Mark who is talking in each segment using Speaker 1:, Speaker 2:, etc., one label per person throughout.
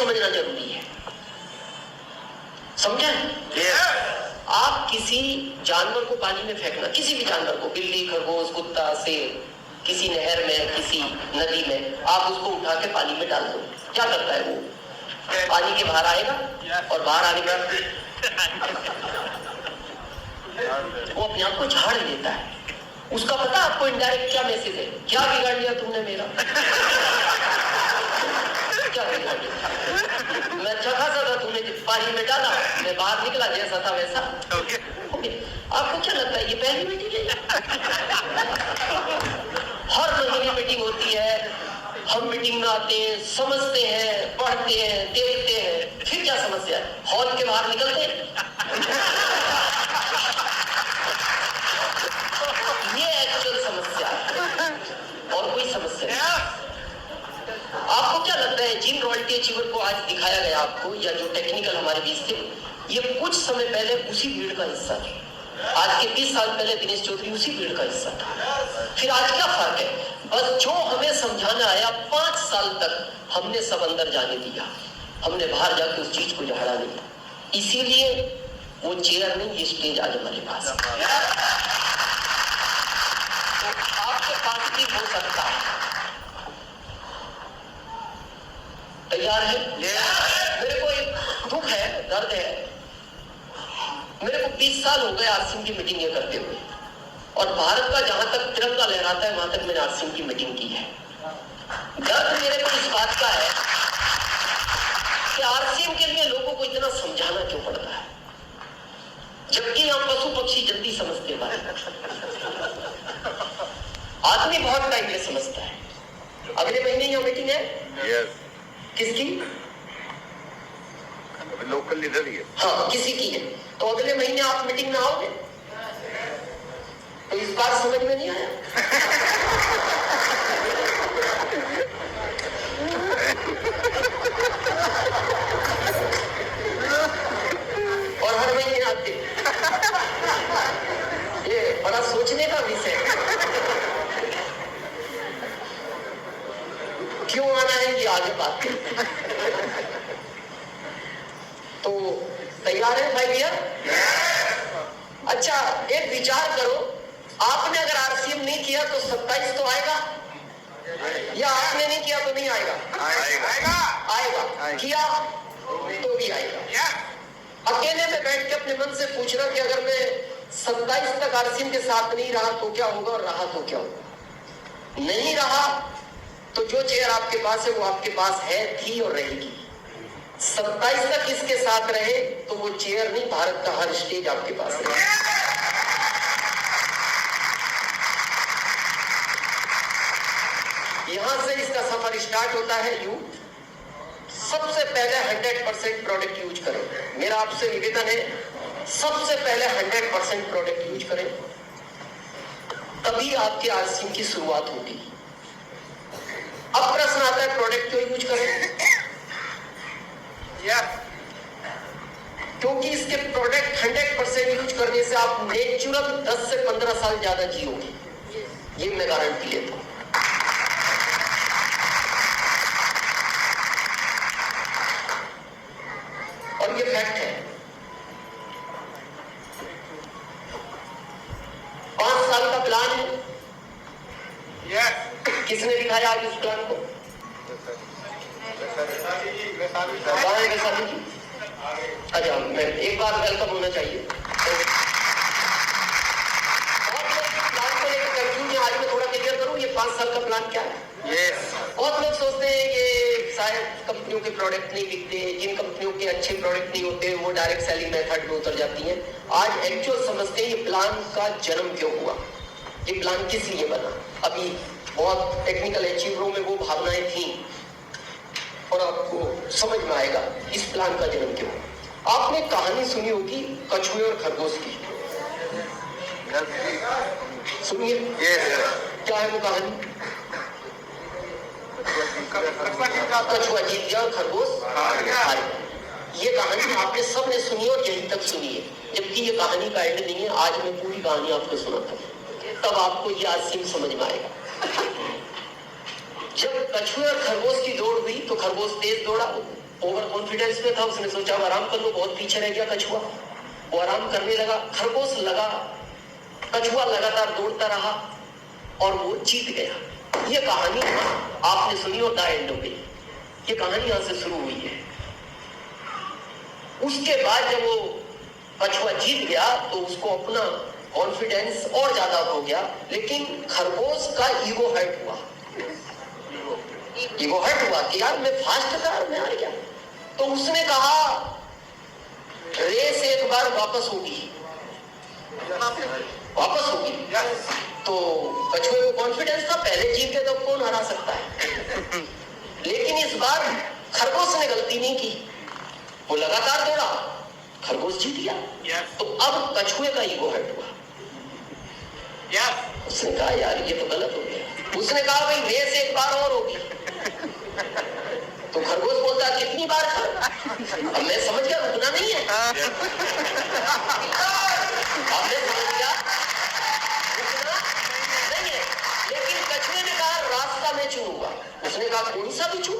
Speaker 1: समझना जरूरी है, समझे? आप किसी जानवर को पानी में फेंकना, किसी भी जानवर को, बिल्ली, खरगोश, कुत्ता, शेर, किसी नहर में, किसी नदी में, आप उसको उठा के पानी में डाल दो, क्या करता है वो? पानी के बाहर आएगा और बाहर आने के बाद वो अपने आप को झाड़ लेता है। उसका पता आपको इनडायरेक्ट क्या मैसेज है? क्या बिगाड़ लिया तुमने मेरा? क्या बिगाड़ लिया? मैं अच्छा खासा था, तुमने पानी में डाला, मैं बाहर निकला, जैसा था वैसा हो गया। आपको क्या लगता है ये पहली मीटिंग है? हर महीने मीटिंग होती है, हम मीटिंग में आते हैं, समझते हैं, पढ़ते हैं, देखते हैं, फिर क्या समस्या है? हॉल के बाहर निकलते हैं। ये एक्चुअल समस्या है और कोई समस्या नहीं। आपको क्या लगता है जिन रॉयल्टी अचीवर को आज दिखाया गया आपको, या जो टेक्निकल हमारे बीच थे, ये कुछ समय पहले उसी भीड़ का हिस्सा थे। आज के 20 साल पहले दिनेश चौधरी उसी भीड़ का हिस्सा था। फिर आज क्या फर्क है? बस जो हमें समझाना आया 5 साल तक हमने सब अंदर जाने दिया, हमने बाहर जाके उस चीज को झाड़ा नहीं। इसीलिए वो चेयर नहीं, ये स्टेज आज हमारे पास है। तो आपके पास भी हो सकता है। तैयार है? मेरे को एक दुख है, दर्द है। मेरे को 20 साल हो गए आरसीएम की मीटिंग करते हुए, और भारत का जहां तक तिरंगा लहराता है वहां तक मैंने आरसीएम की मीटिंग की है। दर्द मेरे को इस बात का है कि आरसीएम के लिए लोगों को इतना समझाना क्यों पड़ता है, जबकि हम पशु पक्षी जल्दी समझते हैं। आदमी बहुत टाइम में समझता है। अगले महीने यहाँ मीटिंग है। किसकी?
Speaker 2: लोकल लीडर ही है।
Speaker 1: हाँ, किसी की है। तो अगले महीने आप मीटिंग में आओगे? तो इस बार समझ में नहीं आया। और हर महीने आते। ये बड़ा सोचने का विषय है। क्यों आना है ये आगे बात करते हैं। तो तैयार है भाई भैया? अच्छा, एक विचार करो, आपने अगर आरसीएम नहीं किया तो 27 तो आएगा, या आपने नहीं किया तो नहीं आएगा? आएगा। किया तो भी आएगा। अकेले में बैठ के अपने मन से पूछना कि अगर मैं 27 तक आरसीएम के साथ नहीं रहा तो क्या होगा, और रहा तो क्या होगा? नहीं रहा तो जो चेयर आपके पास है वो आपके पास है, थी और रहेगी। 27 तक इसके साथ रहे तो वो चेयर नहीं, भारत का हर स्टेज आपके पास है। यहां से इसका सफर स्टार्ट होता है। सबसे पहले 100% प्रोडक्ट यूज करें। मेरा आपसे निवेदन है, सबसे पहले 100% प्रोडक्ट यूज करें, तभी आपके आरसीएम की शुरुआत होगी। अब प्रश्न आता है प्रोडक्ट क्यों यूज करें? क्योंकि इसके प्रोडक्ट 100% यूज करने से आप नेचुरल 10 से 15 साल ज्यादा जियोगे, ये मैं गारंटी लेता हूं। और ये फैक्ट है। 5 साल का प्लान है। किसने दिखाया आज उस प्लान को? अच्छा, मैं एक बार वेलकम होना चाहिए। प्लान को लेकर कंफ्यूज है, आज मैं थोड़ा क्लियर करूं ये 5 साल का प्लान क्या है। बहुत लोग सोचते हैं कि शायद कंपनियों के प्रोडक्ट नहीं बिकते, जिन कंपनियों के अच्छे प्रोडक्ट नहीं होते वो डायरेक्ट सेलिंग मेथड में उतर जाती हैं। आज एक्चुअल समझते हैं ये प्लान का जन्म क्यों हुआ, ये प्लान किस लिए बना। अभी बहुत टेक्निकल अचीवरों में वो भावनाएं थी और आपको समझ में आएगा इस प्लान का जन्म क्यों। आपने कहानी सुनी होगी कछुए और खरगोश की, सुनिए। क्या है वो कहानी? कछुआ जीत गया और खरगोश हार गया। ये कहानी आपने सबने सुनी और यहीं तक सुनी है, जबकि ये कहानी का एंड नहीं है। आज मैं पूरी कहानी आपको सुनाता हूँ, तब आपको ये आरसीएम समझ में आएगा। जब कछुए और खरगोश की दौड़ हुई तो खरगोश तेज दौड़ा, ओवर कॉन्फिडेंस में था, उसने सोचा अब आराम कर लो, बहुत पीछे रह गया कछुआ। वो आराम करने लगा, खरगोश लगा, कछुआ लगातार दौड़ता रहा और वो जीत गया। ये कहानी आपने सुनी और द एंड हो गई। ये कहानी यहां से शुरू हुई है। उसके बाद जब वो कछुआ जीत गया तो उसको अपना कॉन्फिडेंस और ज्यादा हो गया, लेकिन खरगोश का ईगो हर्ट हुआ। ईगो हर्ट हुआ कि यार मैं फास्ट था और मैं हार गया। तो उसने कहा रेस एक बार वापस होगी, वापस होगी। तो कछुए को कॉन्फिडेंस था, पहले जीत गए तो कौन हरा सकता है। लेकिन इस बार खरगोश ने गलती नहीं की, वो लगातार दौड़ा, खरगोश जीत गया। तो अब कछुए का ईगो हर्ट हुआ। उसने कहा यार ये तो गलत हो गया। उसने कहा भाई रेस एक बार और होगी। तो खरगोश बोलता कितनी बार था? अब मैं समझ गया रुकना नहीं है। आपने समझ गया रुकना नहीं है। लेकिन कछुए ने कहा रास्ता मैं चुनूंगा। उसने कहा कौन सा भी चुन,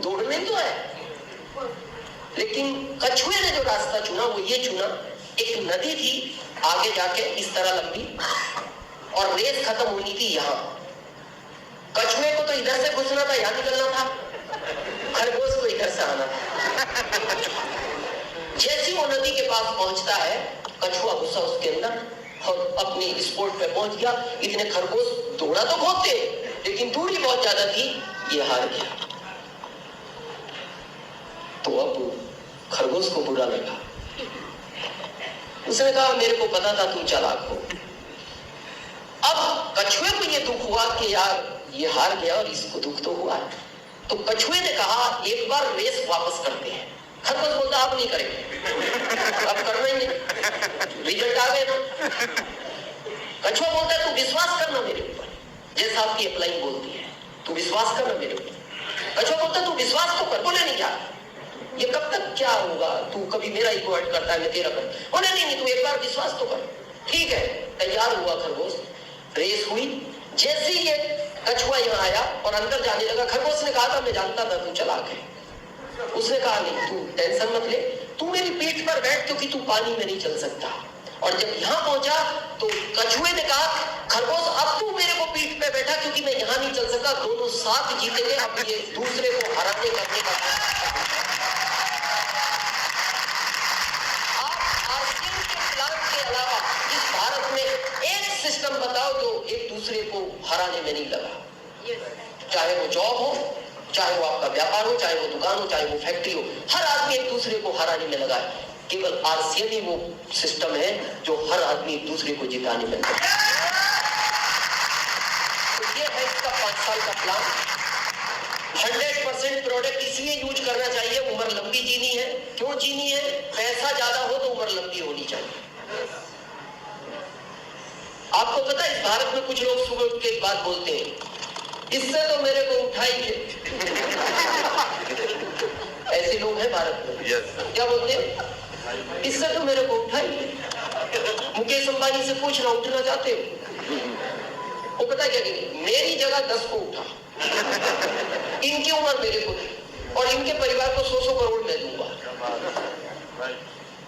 Speaker 1: दौड़ना ही तो है। लेकिन कछुए ने जो रास्ता चुना वो ये चुना, एक नदी थी आगे जाके इस तरह लंबी, और रेस खत्म होनी थी यहाँ। कछुए को तो इधर से घुसना था, यहाँ निकलना था, खरगोश को इधर से आना था। जैसी वो नदी के पास पहुंचता है, कछुआ घुसा उसके अंदर और अपनी स्पोर्ट पे पहुंच गया। इतने खरगोश दौड़ा तो बहुत थे, लेकिन दूरी बहुत ज्यादा थी, ये हार गया। तो अब खरगोश को बुरा लगा। उसने कहा मेरे को पता था तू चालाक हो। अब कछुए को ये दुख हुआ कि यार ये हार गया और इसको दुख तो हुआ। तो कछुए ने कहा एक बार रेस वापस करते हैं। खरगोश बोलता आप नहीं करेंगे, अब करना ही नहीं, रिजल्ट आ गए ना। कछुआ बोलता है तू विश्वास करना मेरे ऊपर, जैसा आपकी अप्लाई बोलती है, तू विश्वास करना मेरे ऊपर। कछुआ बोलता है तू विश्वास तो कर। बोले नहीं क्या ये कब तक क्या होगा, तू कभी मेरा ईगो हर्ट करता है, मैं तेरा कर। बोले नहीं तू एक बार विश्वास तो कर। ठीक है, तैयार हुआ खरगोश, रेस हुई। जैसे ही ये कछुआ यहाँ आया और अंदर जाने लगा, खरगोश ने कहा था मैं जानता था तू चालाक है। उसने कहा नहीं तू टेंशन मत ले, तू मेरी पीठ पर बैठ क्योंकि तू पानी में नहीं चल सकता। और जब यहाँ पहुंचा तो कछुए ने कहा खरगोश अब तू मेरे को पीठ पे बैठा क्योंकि मैं यहाँ नहीं चल सकता, दोनों साथ जीतेंगे। अब ये दूसरे को हराने करने का के अलावा इस भारत में एक सिस्टम बताओ जो एक दूसरे को हराने में नहीं लगा। चाहे वो जॉब हो, चाहे वो आपका व्यापार हो, चाहे वो दुकान हो, चाहे वो फैक्ट्री हो, हर आदमी एक दूसरे को हराने में लगा है। केवल आरसीएम ही वो सिस्टम है जो हर आदमी एक दूसरे को जिताने में लगा है। तो ये है इसका 5 साल का प्लान। 100% प्रोडक्ट इसलिए यूज करना चाहिए, उम्र लंबी जीनी है। क्यों जीनी है? पैसा ज्यादा हो तो उम्र लंबी होनी चाहिए। आपको पता है इस भारत में कुछ लोग सुबह उठ के एक बात बोलते हैं, इससे तो मेरे को उठाइए। ऐसे लोग हैं भारत में। क्या बोलते हैं? इससे तो मेरे को उठाइए। मुकेश अंबानी से पूछना उठना चाहते हो? वो पता क्या कहेंगे, मेरी जगह 10 को उठा, इनकी उम्र मेरे को दी और इनके परिवार को 100 करोड़ मैं दूंगा।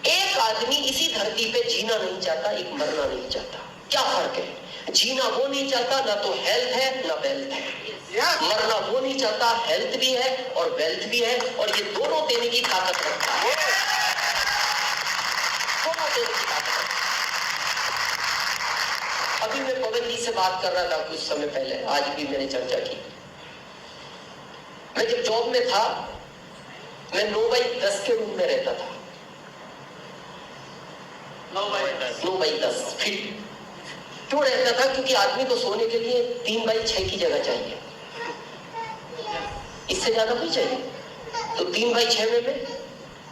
Speaker 1: एक आदमी इसी धरती पे जीना नहीं चाहता, एक मरना नहीं चाहता। क्या फर्क है? जीना वो नहीं चाहता, ना तो हेल्थ है ना वेल्थ है। मरना वो नहीं चाहता, हेल्थ भी है और वेल्थ भी है, और ये दोनों देने की ताकत रखता है। दोनों देने की ताकत रखता है। अभी मैं पवन जी से बात कर रहा था कुछ समय पहले, आज भी मैंने चर्चा की। मैं जब जॉब में था, मैं 9x10 के रूम में रहता था। 9x10 फीट क्यों रहता था? क्योंकि आदमी को सोने के लिए 3x6 की जगह चाहिए, इससे ज्यादा नहीं चाहिए। तो 3x6 में मैं,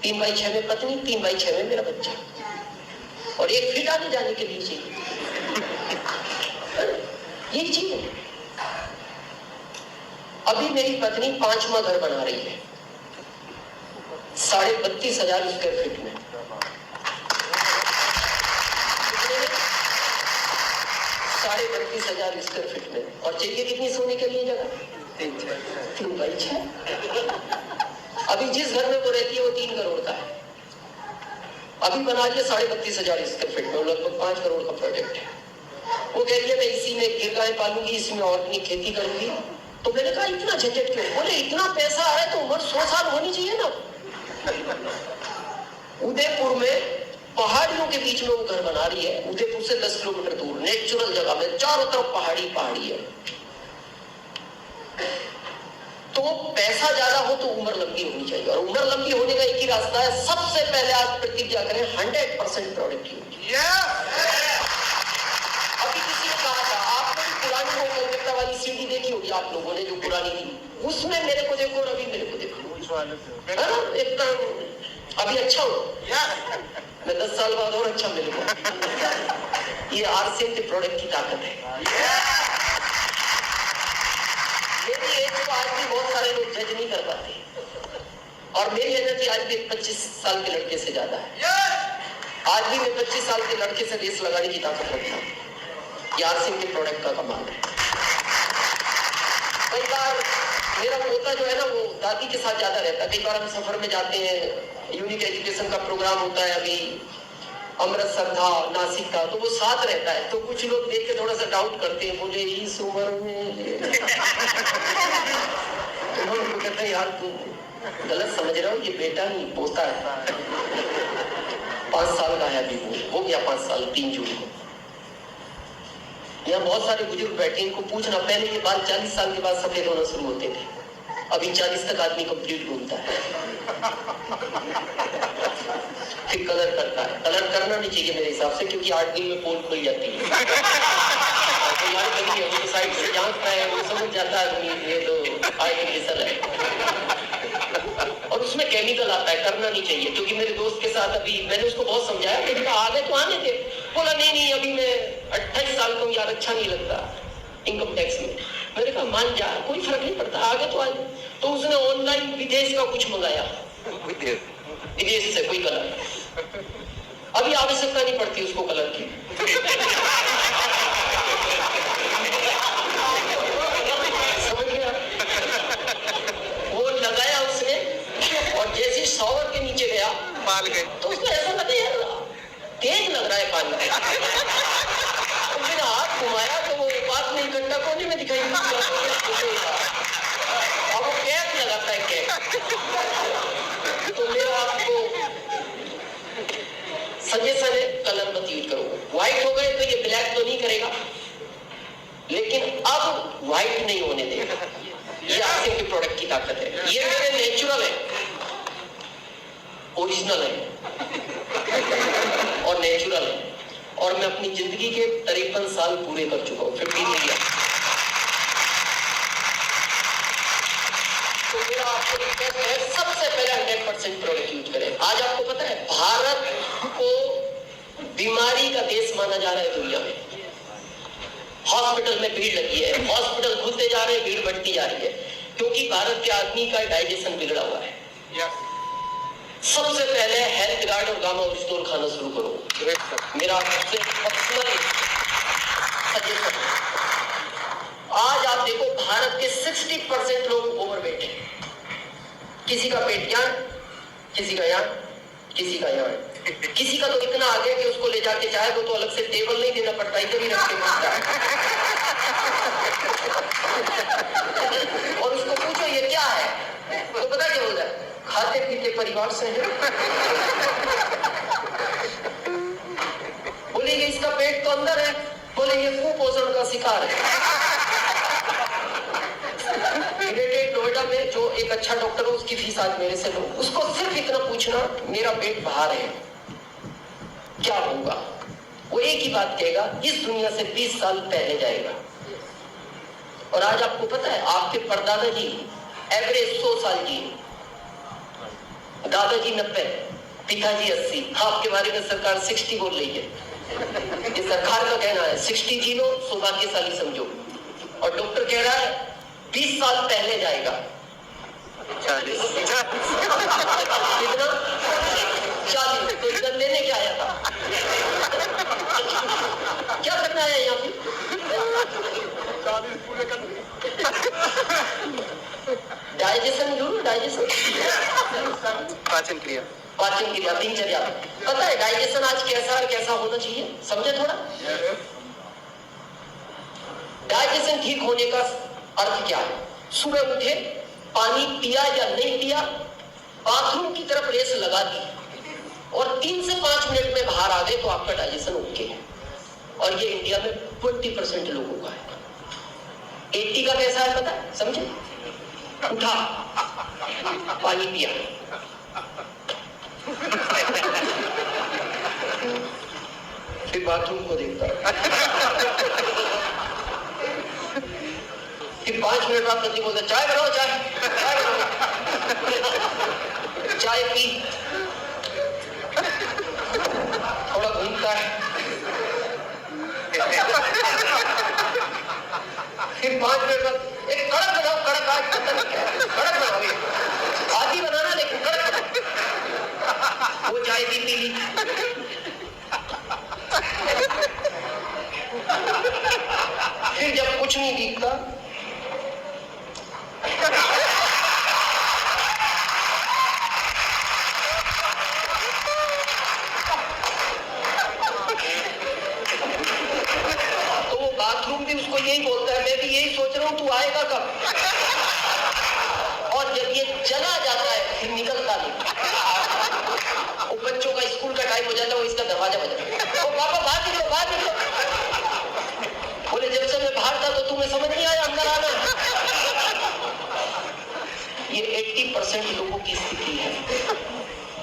Speaker 1: 3x6 में पत्नी, 3x6 में मेरा बच्चा, और 1 फीट आने जाने के लिए चाहिए। यही चीज है। अभी मेरी पत्नी 5वां घर बना रही है 32,500 स्क्वायर फीट में। 32,500 स्क्वायर फीट में। और चाहिए कितनी सोने के लिए जगह? 3 बाई 6। अभी जिस घर में वो रहती है वो 3 करोड़ का है। अभी बना लिया 32,500 स्क्वायर फीट में, लगभग 5 करोड़ का प्रोजेक्ट है। वो कह रही है मैं इसी में गिरगाय पालूंगी, इसमें ऑर्गेनिक खेती करूंगी। तो मैंने कहा इतना झंझट क्यों? बोले इतना पैसा है तो उम्र 100 साल होनी चाहिए ना। उदयपुर में पहाड़ियों के बीच में वो घर बना रही है, उदयपुर से 10 किलोमीटर दूर, नेचुरल जगह में, चारों तरफ पहाड़ी पहाड़ी है। तो पैसा ज्यादा हो तो उम्र लंबी होनी चाहिए, और उम्र लंबी होने का एक ही रास्ता है, सबसे पहले आप प्रतिज्ञा करें 100% प्रोडक्टिविटी। अभी किसी ने कहा था, आपने पुरानी वो कोलकाता वाली सीढ़ी देखी होगी आप लोगों ने, जो पुरानी थी, उसमें मेरे को देखो और अभी मेरे को देखो, है ना? एकदम अभी अच्छा हो, मैं 10 साल बाद और अच्छा मिलूंगा। ये आरसीएम के प्रोडक्ट की ताकत है। मेरी एज को आज भी बहुत सारे लोग जज नहीं कर पाते, और मेरी एनर्जी आज भी 25 साल के लड़के से ज्यादा है। आज भी मैं 25 साल के लड़के से रेस लगाने की ताकत रखता हूँ। यार सिंह के प्रोडक्ट का कमाल है। कई बार मेरा पोता जो है ना, वो दादी के साथ ज्यादा रहता है। कई बार हम सफर में जाते हैं, यूनिक एजुकेशन का प्रोग्राम होता है अभी अमृतसर था, नासिक था, तो वो साथ रहता है। तो कुछ लोग देख के थोड़ा सा डाउट करते हैं, बोले इस उम्र में तो कहते हैं यार तुम गलत समझ रहे हो, ये बेटा नहीं पोता है। 5 साल का है अभी, वो हो गया 5 साल 3 जून को। यहाँ बहुत सारे बुजुर्ग बैठे, इनको पूछना, पहले ये बाल 40 साल के बाद सफेद होना शुरू होते थे, अभी 40 तक आदमी कंप्लीट घूमता है। फिर कलर करता है। कलर करना नहीं चाहिए मेरे हिसाब से, क्योंकि 8 दिन में पोल खुल जाती है। तो साइड से झांकता है, वो समझ जाता है ये तो आर्टिफिशियल है, और उसमें केमिकल आता है, करना नहीं चाहिए। क्योंकि मेरे दोस्त के साथ अभी मैंने उसको बहुत समझाया, मैंने कहा आगे तो आने थे, बोला नहीं अभी मैं 28 साल का हूँ यार, अच्छा नहीं लगता इनकम टैक्स में। मैंने कहा मान जा, कोई फर्क नहीं पड़ता, आगे तो आए। तो उसने ऑनलाइन विदेश का कुछ मंगाया, विदेश से कोई कलर। अभी आवश्यकता नहीं पड़ती उसको कलर की। समझ गया? वो लगाया उसने, और जैसे शॉवर के नीचे गया पाल गए, तो उसको ऐसा लगा यार तेज लग रहा है पानी। मैंने हाथ घुमाया तो वो बात नहीं, गंडा कोने में दिखाई, और वो कैप लगाता है, कैप। तो मेरा आपको सजेशन है, कलर मत यूज करो। व्हाइट हो गए तो ये ब्लैक तो नहीं करेगा, लेकिन अब व्हाइट नहीं होने देगा। ये आरसीएम के प्रोडक्ट की ताकत है। ये मेरे नेचुरल है, ओरिजिनल है और नेचुरल है, और मैं अपनी जिंदगी के 53 साल पूरे कर चुका हूँ, 15 ईयर। तो मेरा आपको रिक्वेस्ट है, सबसे पहले 100% प्रोडक्ट यूज करें। आज आपको पता है भारत को बीमारी का देश माना जा रहा है दुनिया में। हॉस्पिटल में भीड़ लगी है, हॉस्पिटल खुलते जा रहे हैं, भीड़ बढ़ती जा रही है, क्योंकि भारत के आदमी का डाइजेशन बिगड़ा हुआ है। सबसे पहले हेल्थ गार्ड और गामा ओरिजिनल खाना शुरू करो, मेरा आपसे पर्सनल सजेशन। आज आप देखो भारत के 60% लोग ओवरवेट हैं। किसी का पेट यहाँ, किसी का यहाँ, किसी का यहाँ, किसी का तो इतना आगे कि उसको ले जाके चाहे तो अलग से टेबल नहीं देना पड़ता, इधर ही रख के मिलता है। और उसको पूछो ये क्या है, तो पता क्या बोल रहा है, खाते पीते परिवार से है। बोले ये इसका पेट तो अंदर है, बोले ये कुपोषण का शिकार है। नोएडा में जो एक अच्छा डॉक्टर है, उसकी फीस आज मेरे से लो, उसको सिर्फ इतना पूछना मेरा पेट बाहर है क्या होगा, वो एक ही बात कहेगा, इस दुनिया से 20 साल पहले जाएगा। और आज आपको पता है आपके परदादा जी एवरेज 100 साल की, दादाजी 90, पिताजी 80। आपके बारे में सरकार 60 बोल रही है, ये सरकार का कहना है। 60 जी लो, सौभाग्यशाली समझो। और डॉक्टर कह रहा है 20 साल पहले जाएगा। 40 कितना? 40। तो इधर लेने क्या आया था? क्या करना है यहाँ पे?
Speaker 2: 40 पूरे कर लिए।
Speaker 1: डाइजेशन जो डाइजेशन
Speaker 2: पाचन क्रिया,
Speaker 1: पाचन क्रिया, दिनचर्या। पता है डाइजेशन आज कैसा और कैसा होना चाहिए, समझे थोड़ा। डाइजेशन ठीक होने का अर्थ क्या है? सुबह उठे, पानी पिया या नहीं पिया, बाथरूम की तरफ रेस लगा दी और 3 से 5 मिनट में बाहर आ गए तो आपका डाइजेशन ओके है। और ये इंडिया में 20% लोगों का है। 80 का कैसा है पता है, समझे? उठा, पानी पिया, फिर बाथरूम को देखता, फिर 5 मिनट बाद पति बोलता चाय बनाओ, चाय चाय बनाओ, चाय पी, थोड़ा घूमता है, फिर 5 मिनट बाद एक कड़क बनाओ, कड़क, आज पता नहीं क्या है, कड़क बनाओ, आधी बनाना लेकिन कड़क बनाओ, वो चाय भी पी ली। फिर जब कुछ नहीं दिखता तो वो बाथरूम भी उसको यही बोलता है, मैं भी यही सोच रहा हूं तू आएगा कब। और जब ये चला जाता है फिर निकलता नहीं। वो बच्चों का स्कूल का टाइम हो जाता है, वो इसका दरवाजा बजाता है, ओ पापा बाहर निकलो, बाहर निकलो। बोले जब से मैं बाहर था तो तुम्हें समझ नहीं आया अंदर आना। ये 80% लोगों की स्थिति है।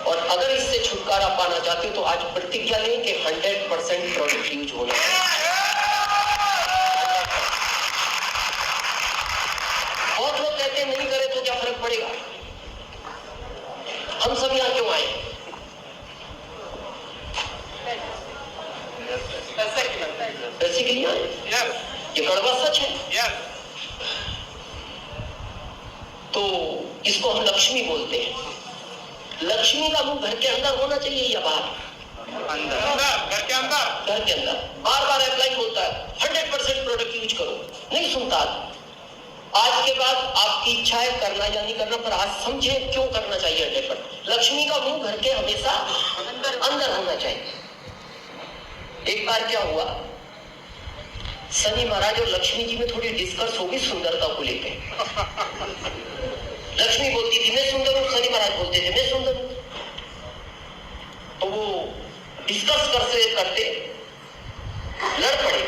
Speaker 1: और अगर इससे छुटकारा पाना चाहते हो तो आज प्रतिज्ञा लें कि 100% प्रोडक्ट यूज होना है। बहुत लोग कहते हैं नहीं करे तो क्या फर्क पड़ेगा। हम सब यहाँ क्यों आए? पैसे के लिए आए। ये कड़वा सच है। तो इसको हम लक्ष्मी बोलते हैं। लक्ष्मी का मुंह घर के अंदर होना चाहिए या बाहर?
Speaker 2: अंदर, घर के अंदर।
Speaker 1: घर के अंदर। बार बार अप्लाई बोलता है 100% प्रोडक्ट यूज करो, नहीं सुनता। आज के बाद आपकी इच्छा है करना या नहीं करना, पर आज समझे क्यों करना चाहिए 100%। लक्ष्मी का मुंह घर के हमेशा अंदर होना चाहिए। एक बार क्या हुआ, शनि महाराज और लक्ष्मी जी में थोड़ी डिस्कस होगी सुंदरता को लेकर। लक्ष्मी बोलती थी मैं सुंदर हूं, शनि महाराज बोलते थे मैं सुंदर हूं। तो वो डिस्कस करते लड़ पड़े।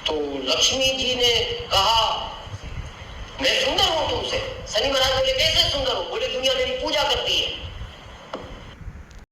Speaker 1: तो लक्ष्मी जी ने कहा मैं सुंदर हूं तुमसे। शनि महाराज बोले कैसे सुंदर हो? बोले दुनिया मेरी पूजा